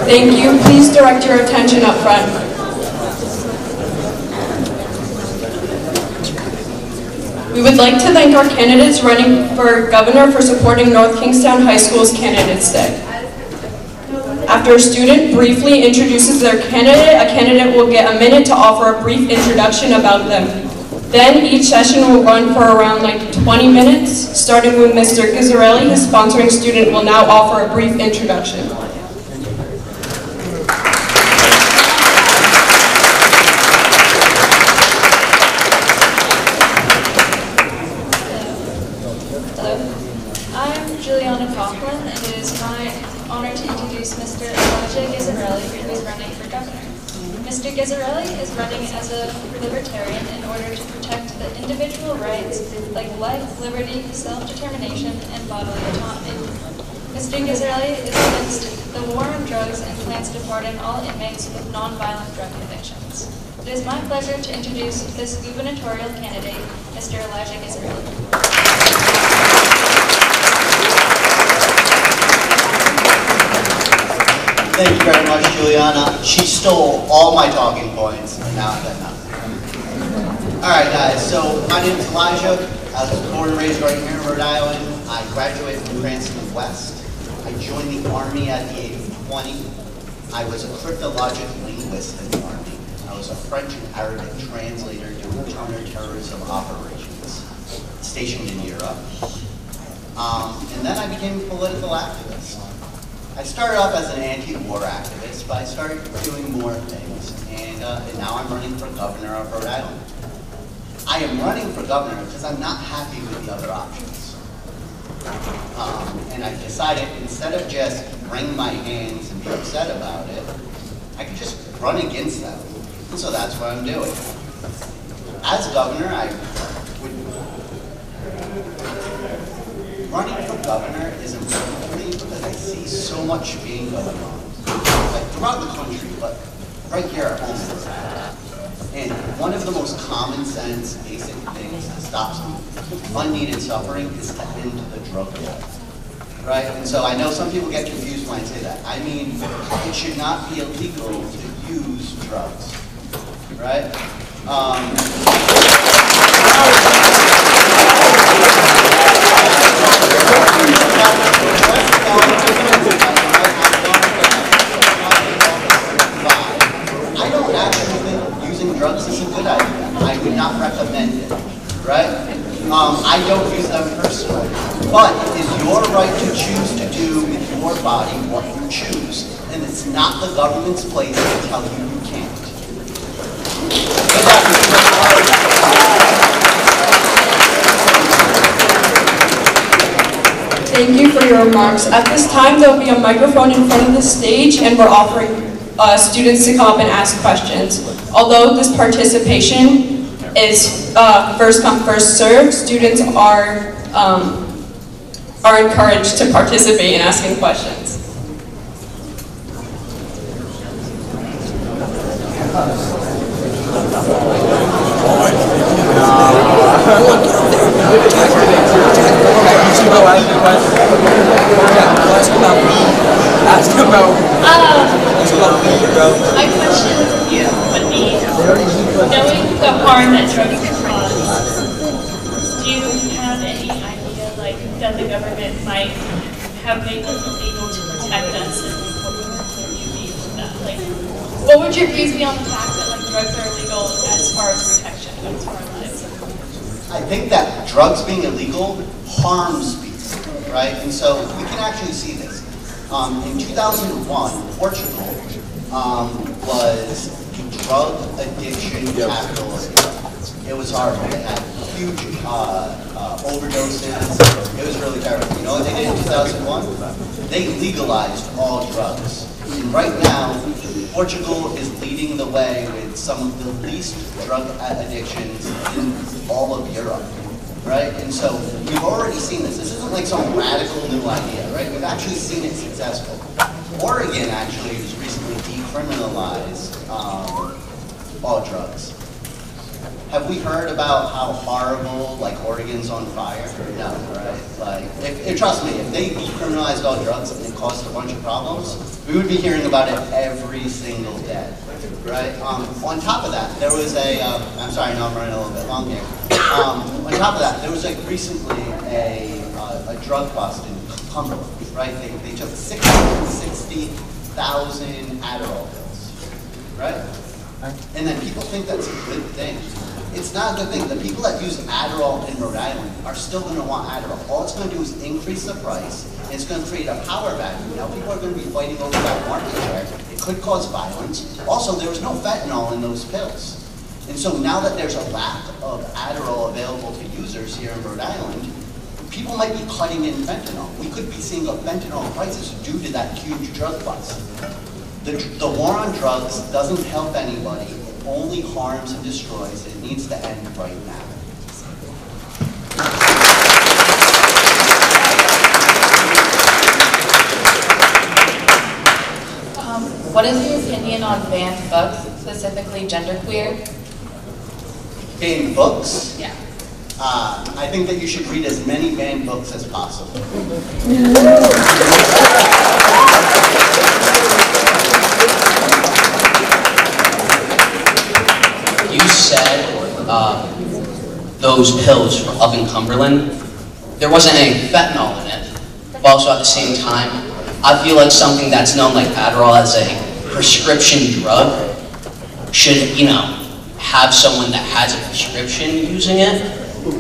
Thank you. Please direct your attention up front. We would like to thank our candidates running for governor for supporting North Kingstown High School's Candidates Day. After a student briefly introduces their candidate, a candidate will get a minute to offer a brief introduction about them. Then each session will run for around 20 minutes. Starting with Mr. Gizzarelli, his sponsoring student will now offer a brief introduction. Mr. Outrage who is running for governor. Mr. Gizzarelli is running as a libertarian in order to protect the individual rights like life, liberty, self-determination, and bodily autonomy. Mr. Gizzarelli is against the war on drugs and plans to pardon all inmates with nonviolent drug convictions. It is my pleasure to introduce this gubernatorial candidate, Mr. Elijah Gizzarelli. Thank you very much, Juliana. She stole all my talking points, and now I've got nothing. All right, guys, so my name is Elijah. I was born and raised right here in Rhode Island. I graduated from Cranston West. I joined the Army at the age of 20. I was a cryptologic linguist in the Army. I was a French and Arabic translator doing counterterrorism operations stationed in Europe. And then I became a political activist. I started off as an anti-war activist, but I started doing more things, and now I'm running for governor of Rhode Island. I am running for governor because I'm not happy with the other options. And I decided instead of just wring my hands and be upset about it, I could just run against them. And so that's what I'm doing. As governor, running for governor is important to me because I see so much being going on, like throughout the country, but right here at home. And one of the most common sense, basic things that stops unneeded suffering is to end the drug war, right? And so I know some people get confused when I say that. I mean, it should not be illegal to use drugs, right? I don't actually think using drugs is a good idea. I would not recommend it, right? I don't use them personally. But it is your right to choose to do with your body what you choose. And it's not the government's place to tell you you can't. Thank you for your remarks. At this time, there will be a microphone in front of the stage, and we're offering students to come up and ask questions. Although this participation is first come, first served, students are encouraged to participate in asking questions. My question would be, knowing the harm that drugs cause, do you have any idea, that the government might have made them illegal to protect us, and what would you be with that? What would your views be on the fact that drugs are illegal as far as protection goes for our lives? I think that drugs being illegal harms people, right? And so we can actually see this. In 2001, Portugal was the drug addiction capital of Europe. It was horrible. They had huge overdoses. It was really terrible. You know what they did in 2001? They legalized all drugs. And right now, Portugal is leading the way with some of the least drug addictions in all of Europe, right? And so we've already seen this. This isn't like some radical new idea, right? We've actually seen it successful. Oregon actually has recently decriminalized all drugs. have we heard about how horrible, like, Oregon's on fire? No, right? Like, trust me, if they decriminalized all drugs and it caused a bunch of problems, we would be hearing about it every single day, right? On top of that, there was I'm sorry, no, I'm running a little bit long here. On top of that, there was, like, recently a drug bust in Cumberland, right? They took 660,000 Adderall pills, right? And then people think that's a good thing. It's not a good thing. The people that use Adderall in Rhode Island are still going to want Adderall. All it's going to do is increase the price, and it's going to create a power vacuum. Now, people are going to be fighting over that market share. It could cause violence. Also, there was no fentanyl in those pills. And so now that there's a lack of Adderall available to users here in Rhode Island, people might be cutting in fentanyl. We could be seeing a fentanyl crisis due to that huge drug bust. The war on drugs doesn't help anybody. It only harms and destroys. It needs to end right now. What is your opinion on banned books, specifically genderqueer? Banned books? Yeah. I think that you should read as many banned books as possible. You said those pills from up in Cumberland, there wasn't any fentanyl in it, but also at the same time, I feel like something that's known like Adderall as a prescription drug should, have someone that has a prescription using it,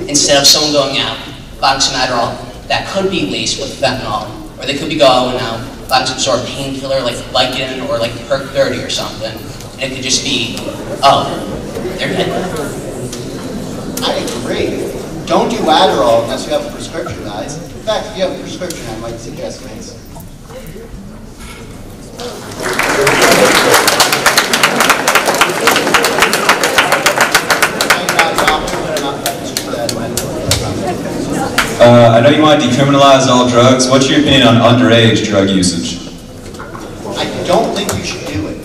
instead of someone going out, buying some Adderall that could be laced with fentanyl, or they could be going out, buying some sort of painkiller like Vicodin or like Perk 30 or something, and it could just be, oh, they're dead. I agree. Don't do Adderall unless you have a prescription, guys. In fact, if you have a prescription, I might suggest things. I know you want to decriminalize all drugs. What's your opinion on underage drug usage? I don't think you should do it.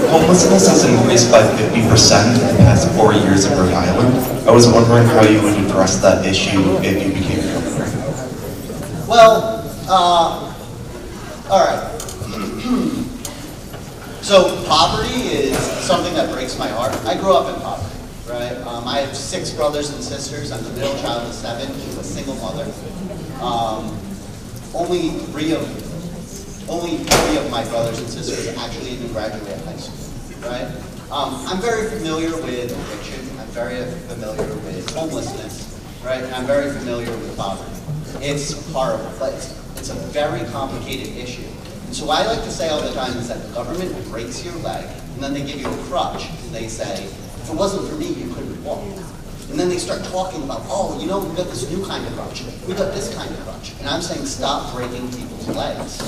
Homelessness has increased by 50% in the past 4 years in Rhode Island. I was wondering how you would address that issue if you became governor. Well, all right. So poverty is something that breaks my heart. I grew up in poverty, right? I have 6 brothers and sisters. I'm the middle child of 7, a single mother. Only three of my brothers and sisters actually even graduated high school, right? I'm very familiar with addiction. I'm very familiar with homelessness, right? And I'm very familiar with poverty. It's horrible, but it's a very complicated issue. And so what I like to say all the time is that the government breaks your leg, and then they give you a crutch, and they say, if it wasn't for me, you couldn't walk. And then they start talking about, oh, we got this new kind of crutch. We got this kind of crutch. And I'm saying stop breaking people's legs.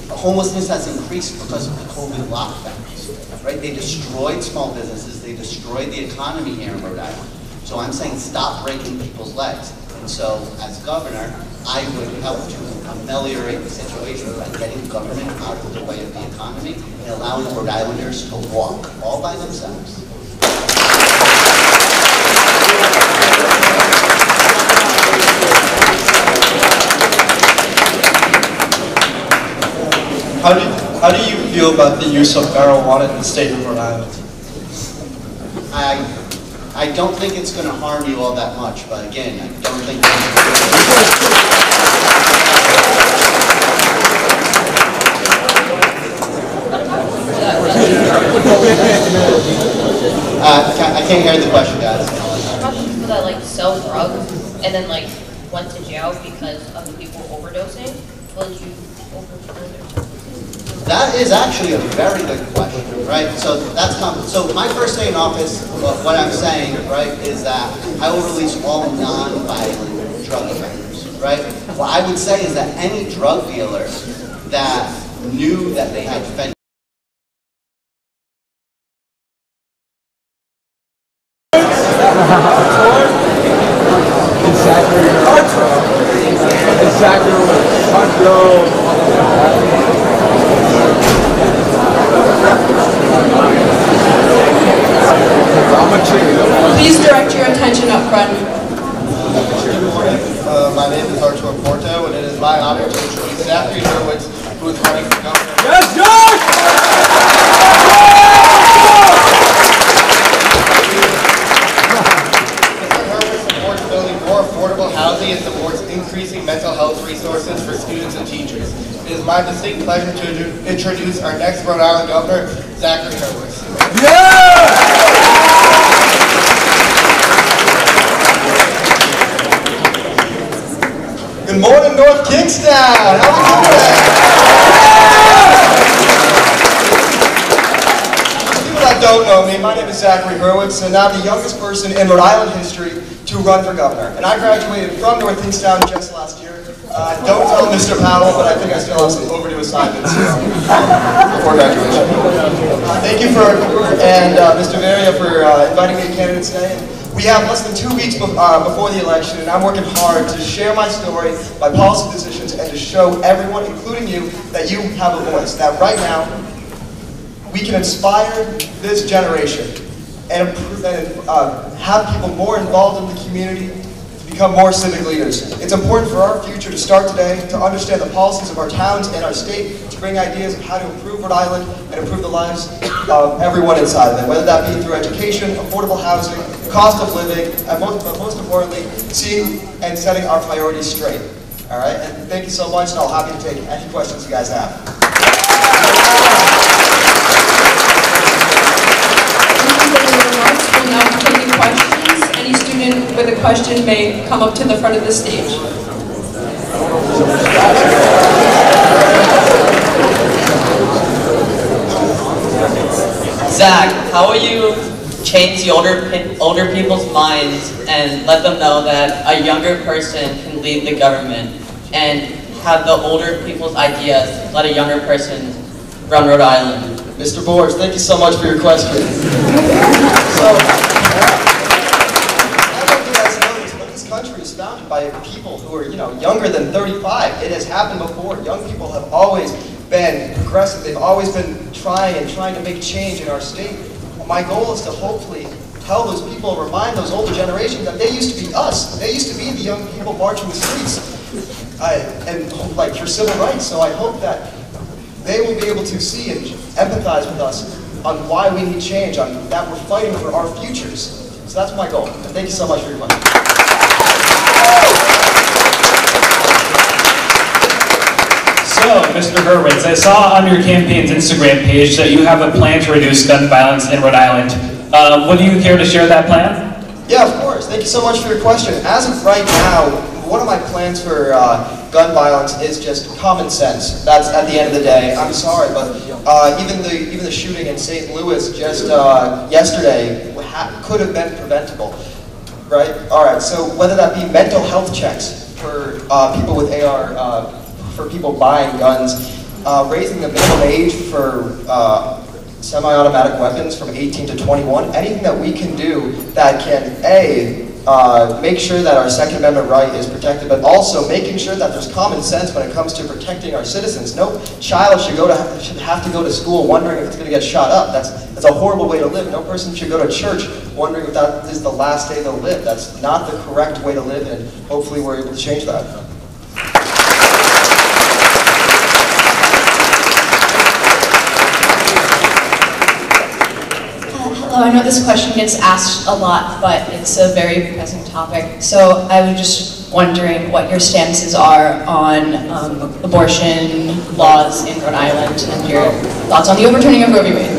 Homelessness has increased because of the COVID lockdowns, right? They destroyed small businesses. They destroyed the economy here in Rhode Island. So I'm saying stop breaking people's legs. And so as governor, I would help to ameliorate the situation by getting government out of the way of the economy and allowing Rhode Islanders to walk all by themselves. How do you feel about the use of marijuana in the state of Rhode Island? I don't think it's going to harm you all that much, but again, I don't think I can't hear the question, guys. About the people that sell drugs and then went to jail because of the people overdosing? Will you overturn their sentences? That is actually a very good question, right? So so my first day in office, what I'm saying, right, is that I will release all non-violent drug offenders, right? What I would say is that any drug dealer that knew that they had fentanyl Please direct your attention up front. My name is Arturo Porto, and it is my honor to introduce Zachary Hurwitz, who is running for governor. Yes, George! Mr. Hurwitz supports building more affordable housing and supports increasing mental health resources for students and teachers. It is my distinct pleasure to introduce our next Rhode Island governor, Zachary Hurwitz. Good morning, North Kingstown. How are we doing today? For people that don't know me, my name is Zachary Hurwitz, and I'm the youngest person in Rhode Island history to run for governor. And I graduated from North Kingstown just last year. Don't tell Mr. Powell, but I think I still have some overdue assignments before graduation. Thank you and Mr. Varia for inviting me to candidates today. We have less than 2 weeks before the election, and I'm working hard to share my story, my policy decisions, and to show everyone, including you, that you have a voice. That right now, we can inspire this generation and have people more involved in the community, to become more civic leaders. It's important for our future to start today, to understand the policies of our towns and our state, to bring ideas of how to improve Rhode Island and improve the lives of everyone inside of it, whether that be through education, affordable housing, cost of living, and most importantly, seeing and setting our priorities straight. All right, and thank you so much, and I'll happy to take any questions you guys have. We'll now be taking questions. Any student with a question may come up to the front of the stage. Zach, how will you change the older people's minds and let them know that a younger person can lead the government, and have the older people's ideas let a younger person run Rhode Island? Mr. Boers, thank you so much for your question. This country is founded by people who are, younger than 35. It has happened before. Young people have always been progressive. They've always been trying to make change in our state. My goal is to hopefully tell those people, remind those older generations that they used to be us. They used to be the young people marching the streets for civil rights. So I hope that they will be able to see and empathize with us on why we need change, on that we're fighting for our futures. So that's my goal. And thank you so much for your question. So, Mr. Hurwitz, I saw on your campaign's Instagram page that you have a plan to reduce gun violence in Rhode Island. Would you care to share that plan? Yeah, of course. Thank you so much for your question. As of right now, one of my plans for gun violence is just common sense. That's at the end of the day. I'm sorry, but even the shooting in St. Louis just yesterday could have been preventable, right? All right. So whether that be mental health checks for people with for people buying guns, raising the minimum age for semi-automatic weapons from 18 to 21, anything that we can do that can make sure that our Second Amendment right is protected, but also making sure that there's common sense when it comes to protecting our citizens. No child should have to go to school wondering if it's going to get shot up. That's a horrible way to live. No person should go to church wondering if that is the last day they'll live. That's not the correct way to live, and hopefully we're able to change that. Hello, I know this question gets asked a lot, but it's a very pressing topic. So I was just wondering what your stances are on abortion laws in Rhode Island and your thoughts on the overturning of Roe v. Wade.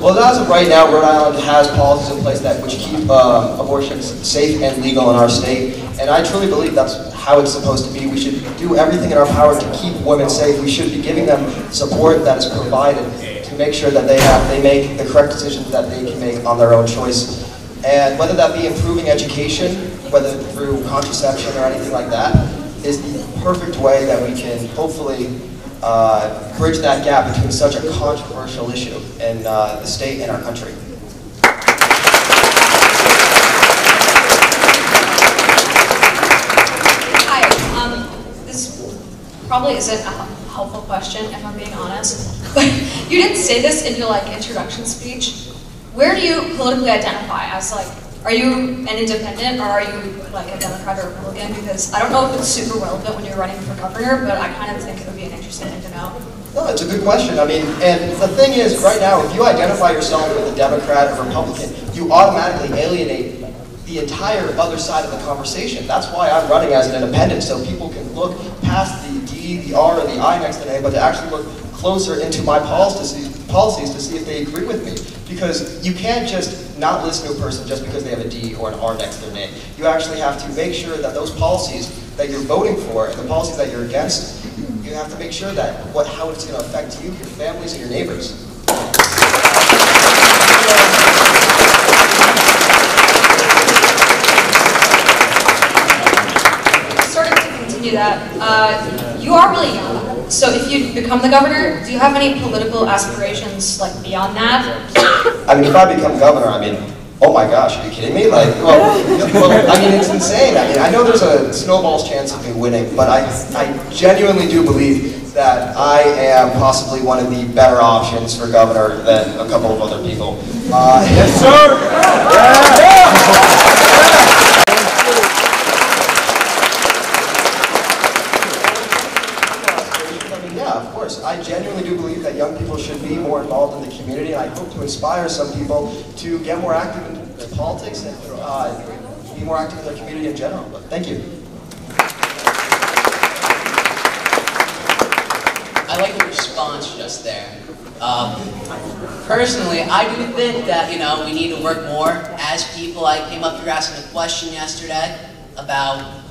Well, as of right now, Rhode Island has policies in place which keep abortions safe and legal in our state, and I truly believe that's how it's supposed to be. We should do everything in our power to keep women safe. We should be giving them support that is provided to make sure that they make the correct decisions that they can make on their own choice. And whether that be improving education, whether through contraception or anything like that, is the perfect way that we can hopefully bridge that gap between such a controversial issue in the state and our country. Hi, this probably isn't a helpful question if I'm being honest, but you didn't say this in your introduction speech. Where do you politically identify as are you an independent or are you a Democrat or Republican? Because I don't know if it's super relevant when you're running for governor, but I kind of think it would be an interesting thing to know. No, it's a good question. I mean, and the thing is, right now, if you identify yourself as a Democrat or Republican, you automatically alienate the entire other side of the conversation. That's why I'm running as an independent, so people can look past the D, the R, or the I next to the name, but to actually look closer into my policies to see if they agree with me. Because you can't just not listen to a person just because they have a D or an R next to their name. You actually have to make sure that those policies that you're voting for and the policies that you're against, you have to make sure that how it's going to affect you, your families, and your neighbors. Sort of to continue that, you are really young. So if you become the governor, do you have any political aspirations beyond that? I mean, if I become governor, I mean, oh my gosh, are you kidding me? I mean, it's insane. I mean, I know there's a snowball's chance of me winning, but I genuinely do believe that I am possibly one of the better options for governor than a couple of other people. Yes, sir! I genuinely do believe that young people should be more involved in the community, and I hope to inspire some people to get more active in politics and be more active in their community in general. But thank you. I like your response just there. Personally, I do think that, we need to work more as people. I came up here asking a question yesterday about,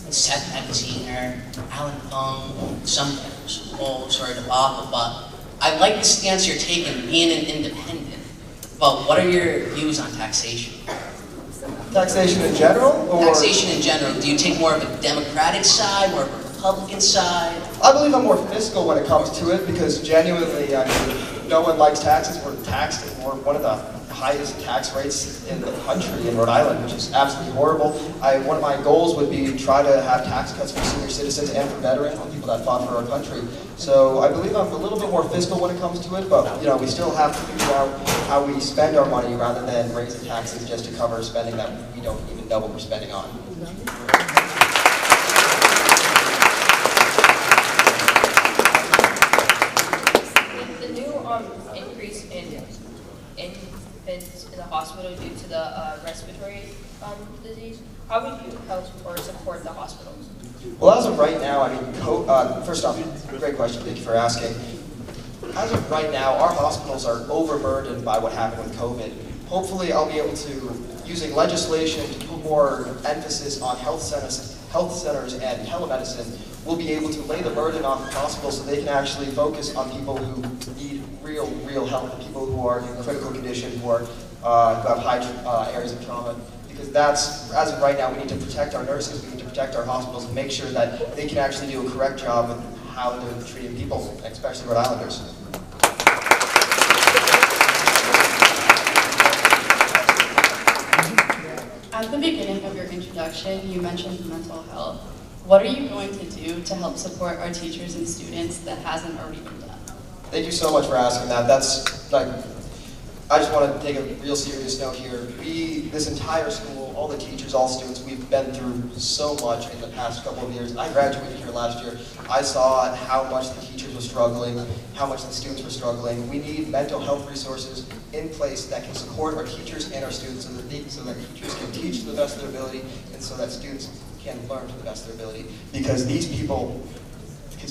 Seth Epstein, Alan Pong, some whole sort of debacle, but I like the stance you're taking, being an independent. But what are your views on taxation? Taxation in general? Or? Taxation in general. Do you take more of a Democratic side, more of a Republican side? I believe I'm more fiscal when it comes to it, because genuinely, I mean, no one likes taxes. We're taxed at one of the highest tax rates in the country in Rhode Island, which is absolutely horrible. One of my goals would be to try to have tax cuts for senior citizens and for veterans and people that fought for our country. So I believe I'm a little bit more fiscal when it comes to it, but we still have to figure out how we spend our money rather than raising taxes just to cover spending that we don't even know what we're spending on. The new increase in infants in the hospital due to the respiratory disease, how would you help or support the hospitals? Well, as of right now, I mean, first off, great question, thank you for asking. As of right now, our hospitals are overburdened by what happened with COVID. Hopefully, I'll be able to, using legislation to put more emphasis on health centers and telemedicine, we'll be able to lay the burden off the hospitals so they can actually focus on people who need real help, people who are in critical condition, who have high areas of trauma. Because that's, as of right now, we need to protect our nurses, we need to protect our hospitals and make sure that they can actually do a correct job with how they're treating people, especially Rhode Islanders. At the beginning of your introduction, you mentioned mental health. What are you going to do to help support our teachers and students that hasn't already been done? Thank you so much for asking that. That's I just want to take a real serious note here. This entire school, all the teachers, all students, we've been through so much in the past couple of years. I graduated here last year. I saw how much the teachers were struggling, how much the students were struggling. We need mental health resources in place that can support our teachers and our students so that teachers can teach to the best of their ability and so that students can learn to the best of their ability. Because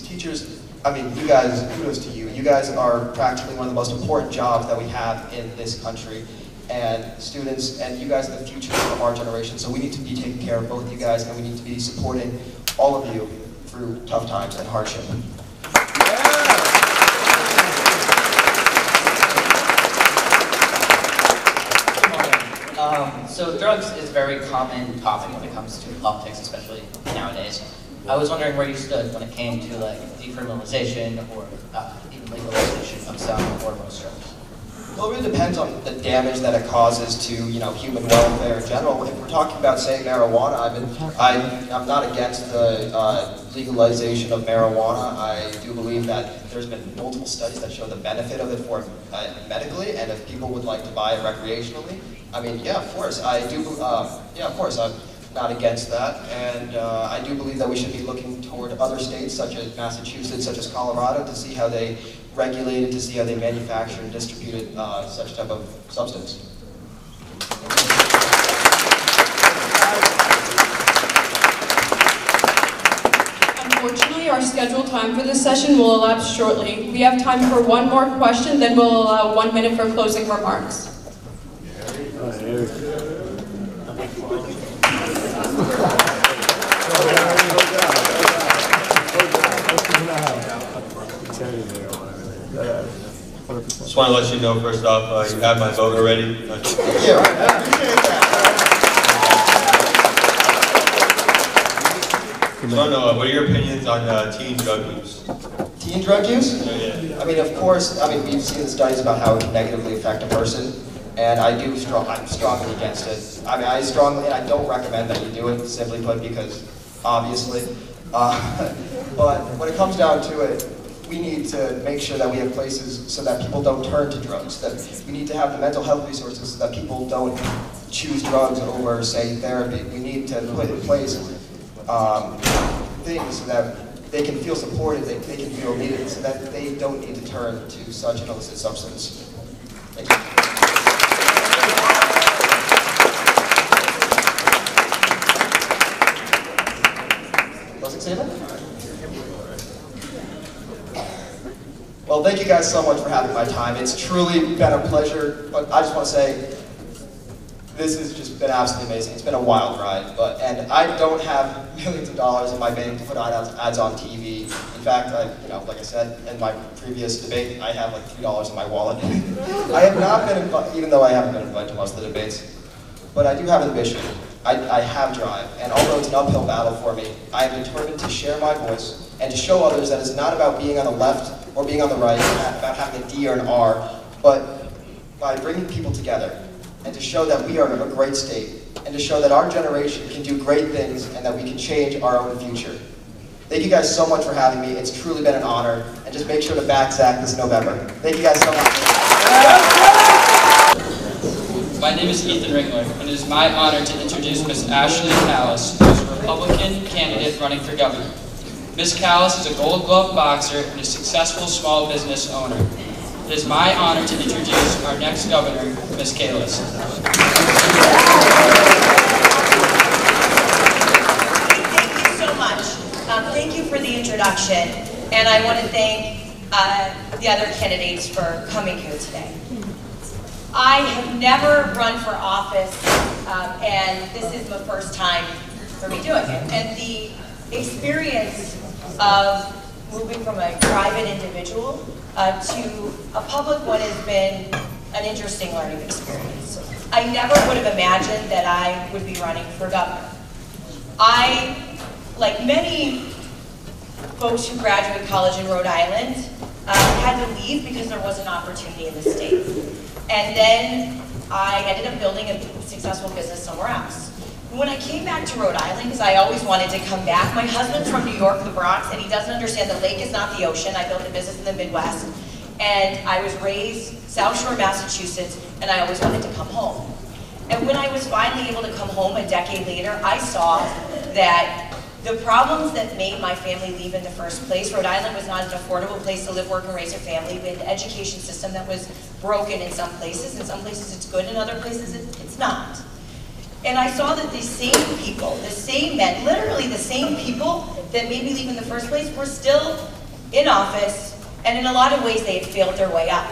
teachers, I mean, you guys, kudos to you. You guys are practically one of the most important jobs that we have in this country. And students, and you guys are the future of our generation. So we need to be taking care of both you guys, and we need to be supporting all of you through tough times and hardship. So drugs is a very common topic when it comes to politics, especially nowadays. I was wondering where you stood when it came to decriminalization or even legalization of some or most drugs. Well, it really depends on the damage that it causes to human welfare in general. If we're talking about, say, marijuana, I'm not against the legalization of marijuana. I do believe that there's been multiple studies that show the benefit of it for medically, and if people would like to buy it recreationally, I mean, yeah, of course, I do, yeah, of course, I'm not against that, and I do believe that we should be looking toward other states, such as Massachusetts, such as Colorado, to see how they regulate it, to see how they manufacture and distribute such type of substance. Unfortunately, our scheduled time for this session will elapse shortly. We have time for one more question, then we'll allow 1 minute for closing remarks. Just want to let you know, first off, you have my vote already. Yeah, I appreciate that. So I know, what are your opinions on teen drug use? Teen drug use? Yeah. I mean, of course, I mean, we've seen the studies about how it can negatively affect a person, and I'm strongly against it. I mean, and I don't recommend that you do it, simply put, because, obviously. But when it comes down to it, we need to make sure that we have places so that people don't turn to drugs, that we need to have the mental health resources so that people don't choose drugs over, say, therapy. We need to put in place things so that they can feel supported, they can feel needed, so that they don't need to turn to such an illicit substance. Thank you. Closing statement? Well, thank you guys so much for having my time. It's truly been a pleasure, but I just want to say, this has just been absolutely amazing. It's been a wild ride, and I don't have millions of dollars in my bank to put ads on TV. In fact, like I said in my previous debate, I have like $3 in my wallet. I have not been invited, even though I haven't been invited to most of the debates, but I do have ambition. I have drive, and although it's an uphill battle for me, I am determined to share my voice and to show others that it's not about being on the left or being on the right, about having a D or an R, but by bringing people together, and to show that we are a great state, and to show that our generation can do great things and that we can change our own future. Thank you guys so much for having me. It's truly been an honor, and just make sure to back Zach this November. Thank you guys so much. My name is Ethan Ringler, and it is my honor to introduce Ms. Ashley Callis, who is a Republican candidate running for governor. Ms. Callis is a Gold Glove boxer and a successful small business owner. It is my honor to introduce our next governor, Ms. Callis. Thank you so much. Thank you for the introduction, and I want to thank the other candidates for coming here today. I have never run for office, and this is the first time for me doing it. And the experience of moving from a private individual to a public one has been an interesting learning experience. I never would have imagined that I would be running for governor. I, like many folks who graduate college in Rhode Island, had to leave because there was an opportunity in the state. And then I ended up building a successful business somewhere else. When I came back to Rhode Island, because I always wanted to come back, my husband's from New York, the Bronx, and he doesn't understand the lake is not the ocean. I built a business in the Midwest, and I was raised South Shore, Massachusetts, and I always wanted to come home. And when I was finally able to come home a decade later, I saw that the problems that made my family leave in the first place, Rhode Island was not an affordable place to live, work, and raise a family. We had an education system that was broken in some places. In some places it's good, in other places it's not. And I saw that these same people, the same men, literally the same people that made me leave in the first place were still in office, and in a lot of ways they had failed their way up,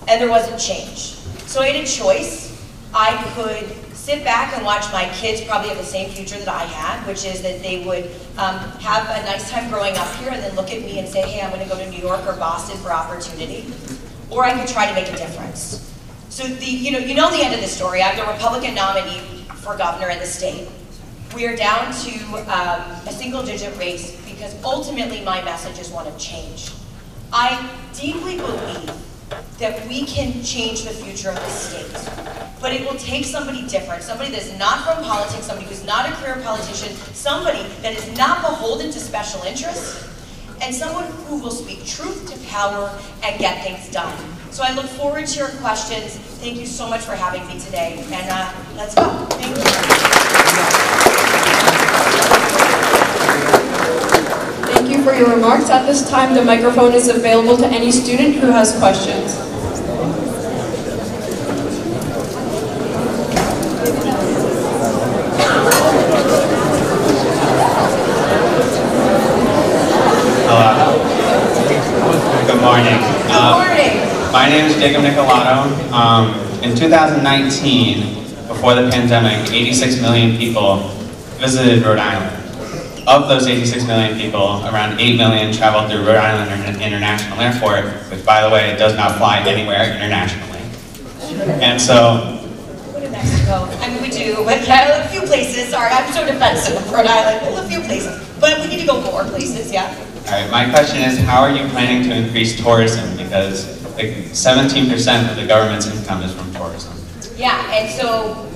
and there wasn't change. So I had a choice. I could sit back and watch my kids probably have the same future that I had, which is that they would have a nice time growing up here and then look at me and say, hey, I'm going to go to New York or Boston for opportunity. Or I could try to make a difference. So you know the end of the story. I'm the Republican nominee for governor in the state. We are down to a single-digit race because ultimately my message is one of change. I deeply believe that we can change the future of the state. But it will take somebody different, somebody that's not from politics, somebody who's not a career politician, somebody that is not beholden to special interests, and someone who will speak truth to power and get things done. So I look forward to your questions. Thank you so much for having me today, and let's go. Thank you. Thank you for your remarks. At this time, the microphone is available to any student who has questions. Good morning. My name is Jacob Nicolato. In 2019, before the pandemic, 86 million people visited Rhode Island. Of those 86 million people, around 8 million traveled through Rhode Island International Airport, which, by the way, does not fly anywhere internationally. And so... Go to Mexico. I mean, we do, but a few places. Sorry, I'm so defensive of Rhode Island. A few places. But we need to go more places, yeah. All right, my question is, how are you planning to increase tourism? Because like 17% of the government's income is from tourism. Yeah, and so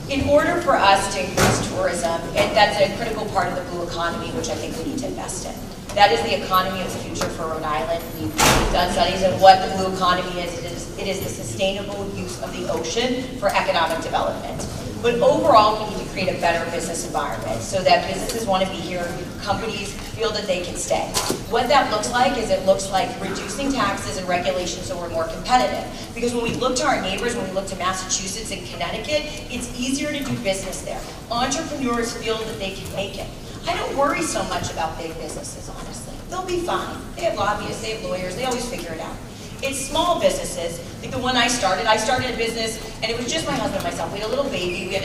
in order for us to increase tourism, and that's a critical part of the blue economy, which I think we need to invest in. That is the economy of the future for Rhode Island. We've done studies of what the blue economy is. It is the sustainable use of the ocean for economic development. But overall, we need to create a better business environment so that businesses want to be here, companies feel that they can stay. What that looks like is it looks like reducing taxes and regulations so we're more competitive. Because when we look to our neighbors, when we look to Massachusetts and Connecticut, it's easier to do business there. Entrepreneurs feel that they can make it. I don't worry so much about big businesses, honestly. They'll be fine. They have lobbyists, they have lawyers, they always figure it out. It's small businesses, like the one I started a business, and it was just my husband and myself. We had a little baby, we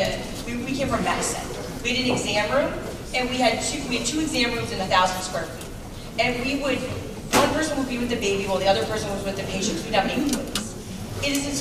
came from medicine. We had an exam room, and we had two exam rooms in 1,000 square feet. And one person would be with the baby while the other person was with the patient. We'd have 8 employees.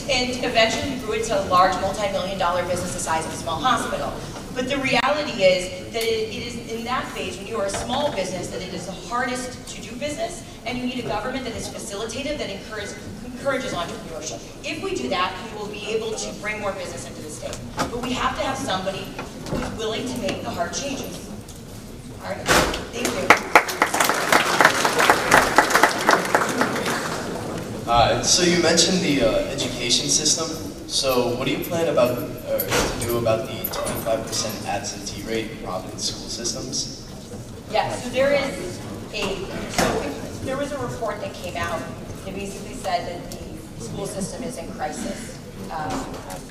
And eventually we grew it to a large multi-million-dollar business the size of a small hospital. But the reality is that it is in that phase, when you are a small business, that it is the hardest to do business, and you need a government that is facilitative, that encourages entrepreneurship. If we do that, we will be able to bring more business into the state. But we have to have somebody who is willing to make the hard changes. All right, thank you. So you mentioned the education system. So what do you plan to do about the 25% absentee rate in Providence school systems? Yeah, so there was a report that came out that basically said that the school system is in crisis.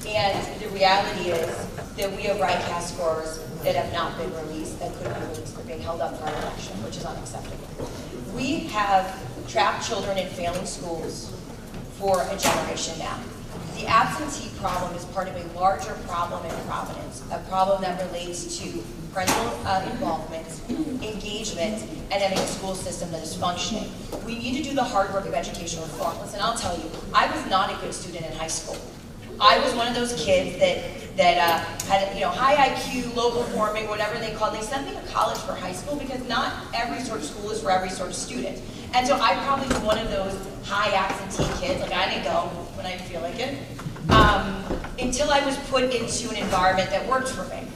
And the reality is that we have RICAS scores that have not been released, that could be released, they're being held up for an election, which is unacceptable. We have trapped children in failing schools for a generation now. The absentee problem is part of a larger problem in Providence, a problem that relates to parental involvement, engagement, and having a school system that is functioning. We need to do the hard work of educational reform. Listen, I'll tell you, I was not a good student in high school. I was one of those kids that had high IQ, low performing, whatever they called. They sent me to college for high school because not every sort of school is for every sort of student. And so I probably was one of those high absentee kids. Like I didn't go when I didn't feel like it, until I was put into an environment that worked for me.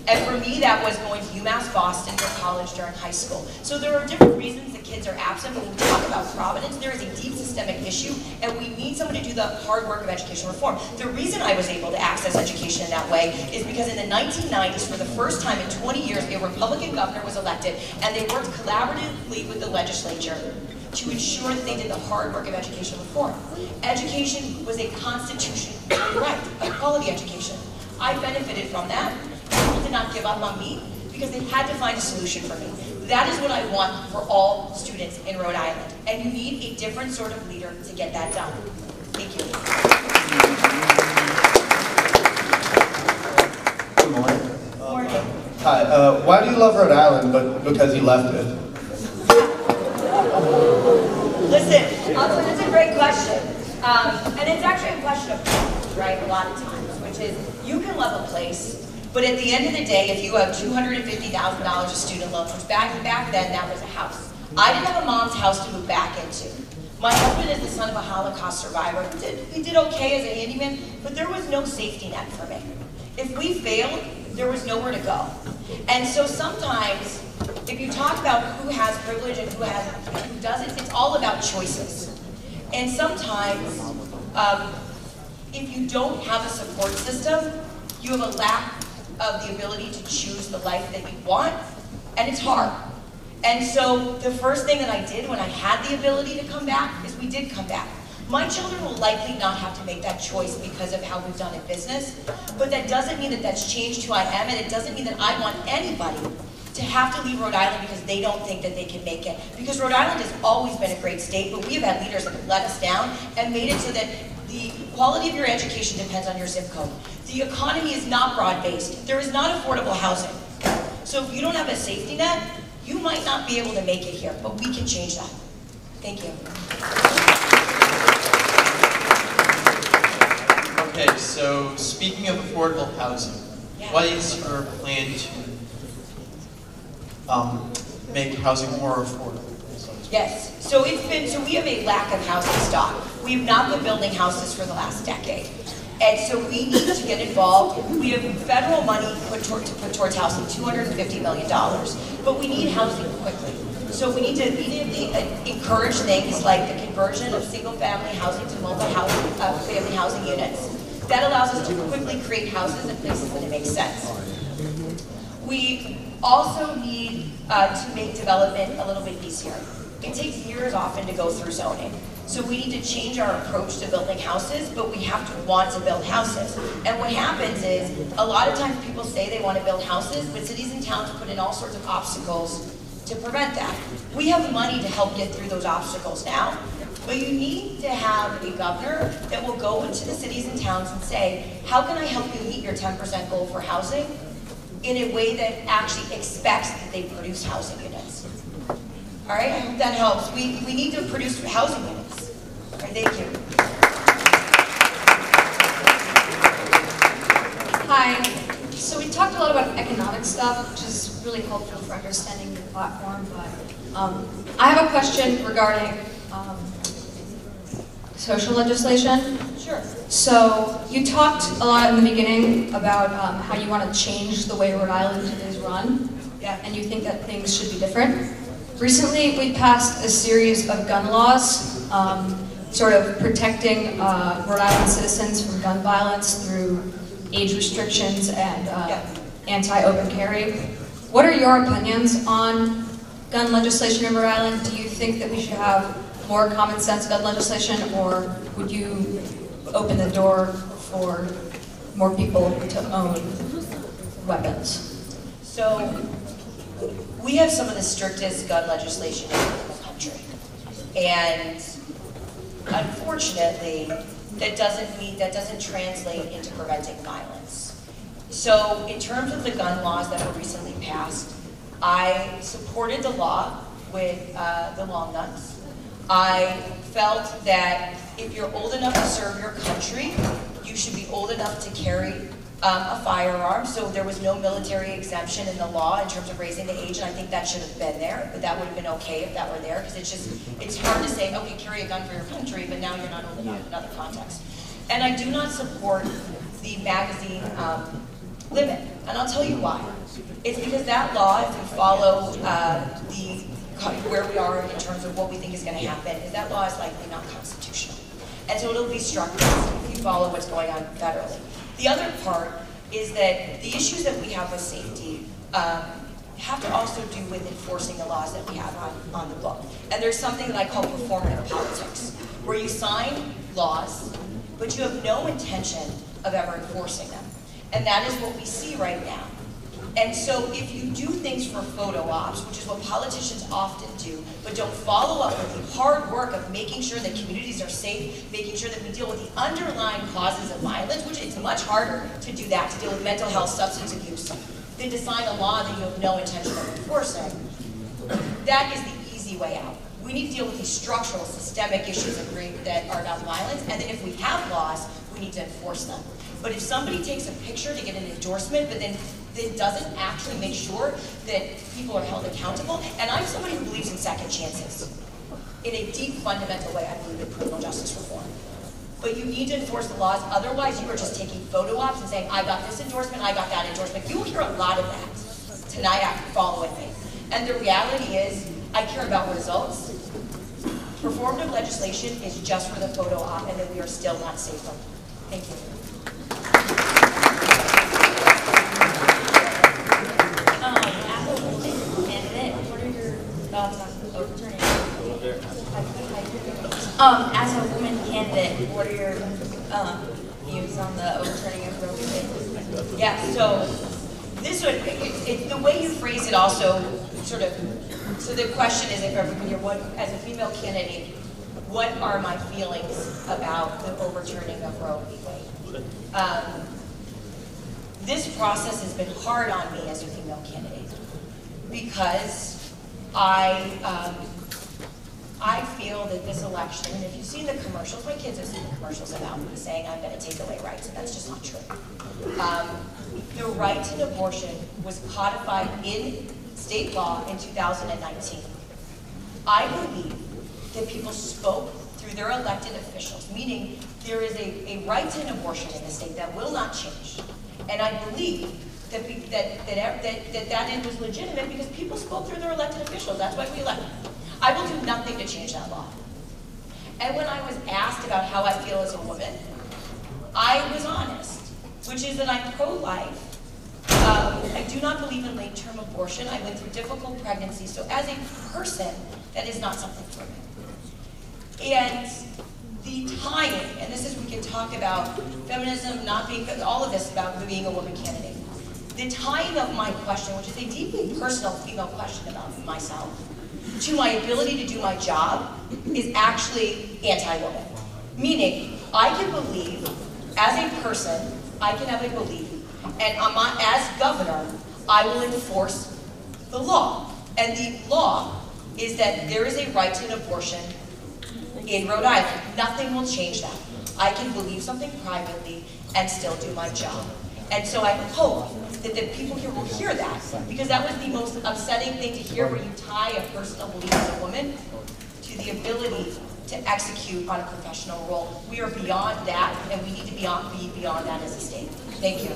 And for me, that was going to UMass Boston for college during high school. So there are different reasons that kids are absent, but when we talk about Providence, there is a deep systemic issue, and we need someone to do the hard work of educational reform. The reason I was able to access education in that way is because in the 1990s, for the first time in 20 years, a Republican governor was elected, and they worked collaboratively with the legislature to ensure that they did the hard work of educational reform. Education was a constitutional right, a quality education. I benefited from that. People did not give up on me because they had to find a solution for me. That is what I want for all students in Rhode Island. And you need a different sort of leader to get that done. Thank you. Good morning. Hi, why do you love Rhode Island, but because you left it? Listen, that's a great question. And it's actually a question of privilege, right, a lot of times, which is you can love a place, but at the end of the day, if you have $250,000 of student loans, which back then that was a house. I didn't have a mom's house to move back into. My husband is the son of a Holocaust survivor. We did okay as a handyman, but there was no safety net for me. If we failed, there was nowhere to go. And so sometimes, if you talk about who has privilege and who doesn't, it's all about choices. And sometimes, if you don't have a support system, you have a lack of the ability to choose the life that you want, and it's hard. And so the first thing that I did when I had the ability to come back is we did come back. My children will likely not have to make that choice because of how we've done in business, but that doesn't mean that that's changed who I am, and it doesn't mean that I want anybody to have to leave Rhode Island because they don't think that they can make it. Because Rhode Island has always been a great state, but we have had leaders that have let us down and made it so that the quality of your education depends on your zip code. The economy is not broad-based. There is not affordable housing. So if you don't have a safety net, you might not be able to make it here, but we can change that. Thank you. Okay, so speaking of affordable housing, what is your plan to make housing more affordable? Yes, so we have a lack of housing stock. We have not been building houses for the last decade. And so we need to get involved. We have federal money to put towards housing, $250 million. But we need housing quickly. So we need to immediately encourage things like the conversion of single-family housing to multi-family housing units. That allows us to quickly create houses in places that it makes sense. We also need to make development a little bit easier. It takes years often to go through zoning. So we need to change our approach to building houses, but we have to want to build houses. And what happens is, a lot of times people say they want to build houses, but cities and towns put in all sorts of obstacles to prevent that. We have money to help get through those obstacles now, but you need to have a governor that will go into the cities and towns and say, how can I help you meet your 10% goal for housing in a way that actually expects that they produce housing units? All right, I hope that helps. We need to produce housing units. All right, thank you. Hi. So we talked a lot about economic stuff, which is really helpful for understanding your platform, but I have a question regarding social legislation. Sure. So you talked a lot in the beginning about how you want to change the way Rhode Island is run, and you think that things should be different. Recently, we passed a series of gun laws, sort of protecting Rhode Island citizens from gun violence through age restrictions and anti-open carry. What are your opinions on gun legislation in Rhode Island? Do you think that we should have more common sense gun legislation, or would you open the door for more people to own weapons? So we have some of the strictest gun legislation in the country. And unfortunately, that doesn't translate into preventing violence. So in terms of the gun laws that were recently passed, I supported the law with the long guns. I felt that if you're old enough to serve your country, you should be old enough to carry a firearm. So there was no military exemption in the law in terms of raising the age, and I think that should have been there, but that would have been okay if that were there, because it's hard to say, okay, carry a gun for your country, but now you're not old enough in another context. And I do not support the magazine limit, and I'll tell you why. It's because that law, if you follow where we are in terms of what we think is going to happen, is that law is likely not constitutional. And so it'll be struck down if you follow what's going on federally. The other part is that the issues that we have with safety have to also do with enforcing the laws that we have on the book. And there's something that I call performative politics, where you sign laws, but you have no intention of ever enforcing them. And that is what we see right now. And so if you do things for photo ops, which is what politicians often do, but don't follow up with the hard work of making sure that communities are safe, making sure that we deal with the underlying causes of violence, which it's much harder to do that, to deal with mental health, substance abuse, than to sign a law that you have no intention of enforcing. That is the easy way out. We need to deal with these structural, systemic issues that are about violence, and then if we have laws, we need to enforce them. But if somebody takes a picture to get an endorsement, but then doesn't actually make sure that people are held accountable, and I'm somebody who believes in second chances. in a deep, fundamental way, I believe in criminal justice reform. But you need to enforce the laws, otherwise you are just taking photo ops and saying, I got this endorsement, I got that endorsement. You will hear a lot of that tonight after following me. And the reality is, I care about results. Performative legislation is just for the photo op, and then we are still not safer. Thank you. As a woman candidate, what are your views on the overturning of Roe v. Yeah, so this would, the way you phrase it also sort of, so the question is, when you're as a female candidate, what are my feelings about the overturning of Roe v. Wade? This process has been hard on me as a female candidate because I feel that this election, and if you've seen the commercials, my kids have seen the commercials about me saying I'm going to take away rights, and that's just not true. The right to an abortion was codified in state law in 2019. I believe that people spoke through their elected officials, meaning there is a right to an abortion in the state that will not change. And I believe that end was legitimate because people spoke through their elected officials. That's why we elect them. I will do nothing to change that law. And when I was asked about how I feel as a woman, I was honest, which is that I'm pro-life. I do not believe in late-term abortion. I went through difficult pregnancies, so as a person, that is not something for me. And the timing, and this is, we can talk about feminism, not being, all of this about being a woman candidate. The timing of my question, which is a deeply personal female question about myself, to my ability to do my job, is actually anti-woman. Meaning, I can believe, as a person, I can have a belief, and as governor, I will enforce the law. And the law is that there is a right to an abortion in Rhode Island. Nothing will change that. I can believe something privately and still do my job. And so I hope that the people here will hear that, because that was the most upsetting thing to hear, where you tie a personal belief as a woman to the ability to execute on a professional role. We are beyond that, and we need to be beyond that as a state. Thank you.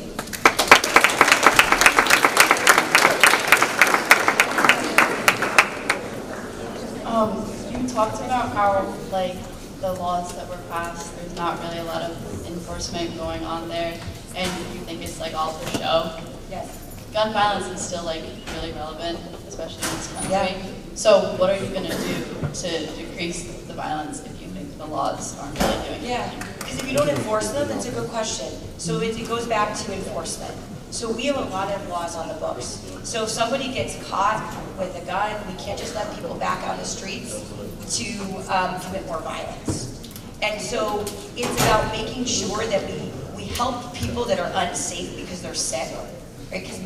You talked about how, like, the laws that were passed, there's not really a lot of enforcement going on there, and you think it's like all for show. Yes. Gun violence is still like really relevant, especially in this country. Yeah. So what are you going to do to decrease the violence if you think the laws aren't really doing anything? Because if you don't enforce them, that's a good question. So it goes back to enforcement. So we have a lot of laws on the books. So if somebody gets caught with a gun, we can't just let people back on the streets to commit more violence. And so it's about making sure that we help people that are unsafe because they're sick, right? Because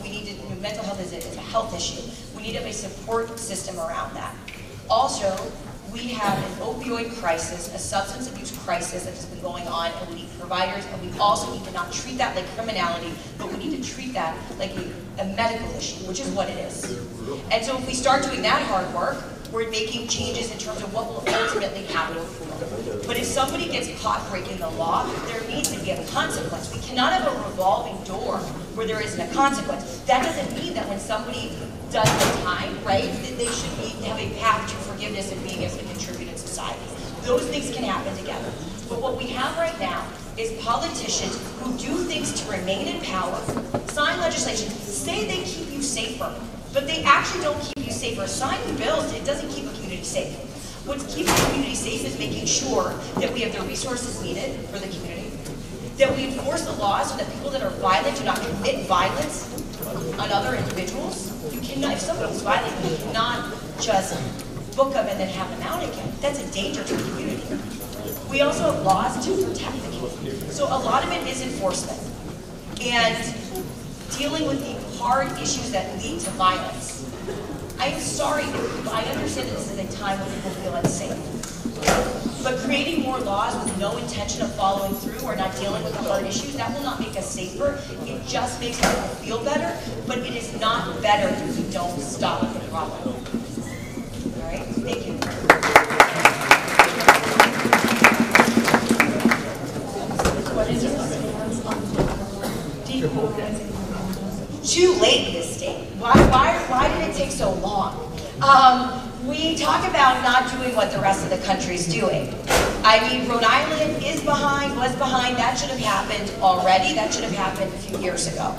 we need to, mental health is a health issue. We need to have a support system around that. Also, we have an opioid crisis, a substance abuse crisis that has been going on, and we need providers, and we also need to not treat that like criminality, but we need to treat that like a medical issue, which is what it is. And so if we start doing that hard work, we're making changes in terms of what will ultimately happen. But if somebody gets caught breaking the law, there needs to be a consequence. We cannot have a revolving door where there isn't a consequence. That doesn't mean that when somebody does the time, right, that they should have a path to forgiveness and being able to contribute in society. Those things can happen together. But what we have right now is politicians who do things to remain in power, sign legislation, say they keep you safer, but they actually don't keep you safer. Signing bills, it doesn't keep a community safe. What's keeping the community safe is making sure that we have the resources needed for the community, that we enforce the laws so that people that are violent do not commit violence on other individuals. You cannot, if somebody's violent, you cannot just book them and then have them out again. That's a danger to the community. We also have laws to protect the community. So a lot of it is enforcement and dealing with the hard issues that lead to violence. I am sorry that people, I understand that this is a time when people feel unsafe. But creating more laws with no intention of following through or not dealing with the hard issues, that will not make us safer. It just makes people feel better, but it is not better if we don't stop the problem. All right, thank you. about not doing what the rest of the country's doing. I mean, Rhode Island is behind, was behind. That should have happened already. That should have happened a few years ago.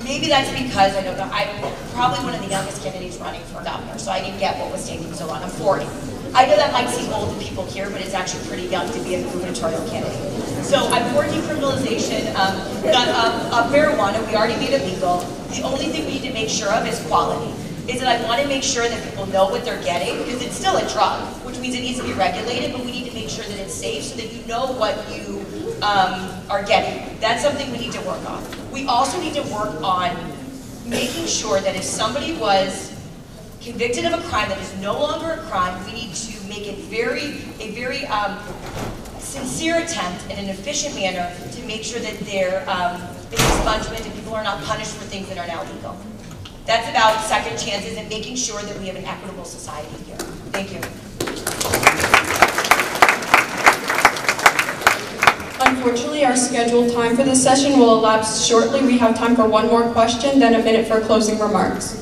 Maybe that's because, I don't know, I'm probably one of the youngest candidates running for governor, so I didn't get what was taking so long. I'm 40. I know that might seem old to people here, but it's actually pretty young to be a gubernatorial candidate. So I'm for decriminalization of marijuana. We already made it legal. The only thing we need to make sure of is quality. Is that I want to make sure that people know what they're getting, because it's still a drug, which means it needs to be regulated, but we need to make sure that it's safe so that you know what you are getting. That's something we need to work on. We also need to work on making sure that if somebody was convicted of a crime that is no longer a crime, we need to make it a very sincere attempt in an efficient manner to make sure that there is expungement and people are not punished for things that are now legal. That's about second chances and making sure that we have an equitable society here. Thank you. Unfortunately, our scheduled time for this session will elapse shortly. We have time for one more question, then a minute for closing remarks.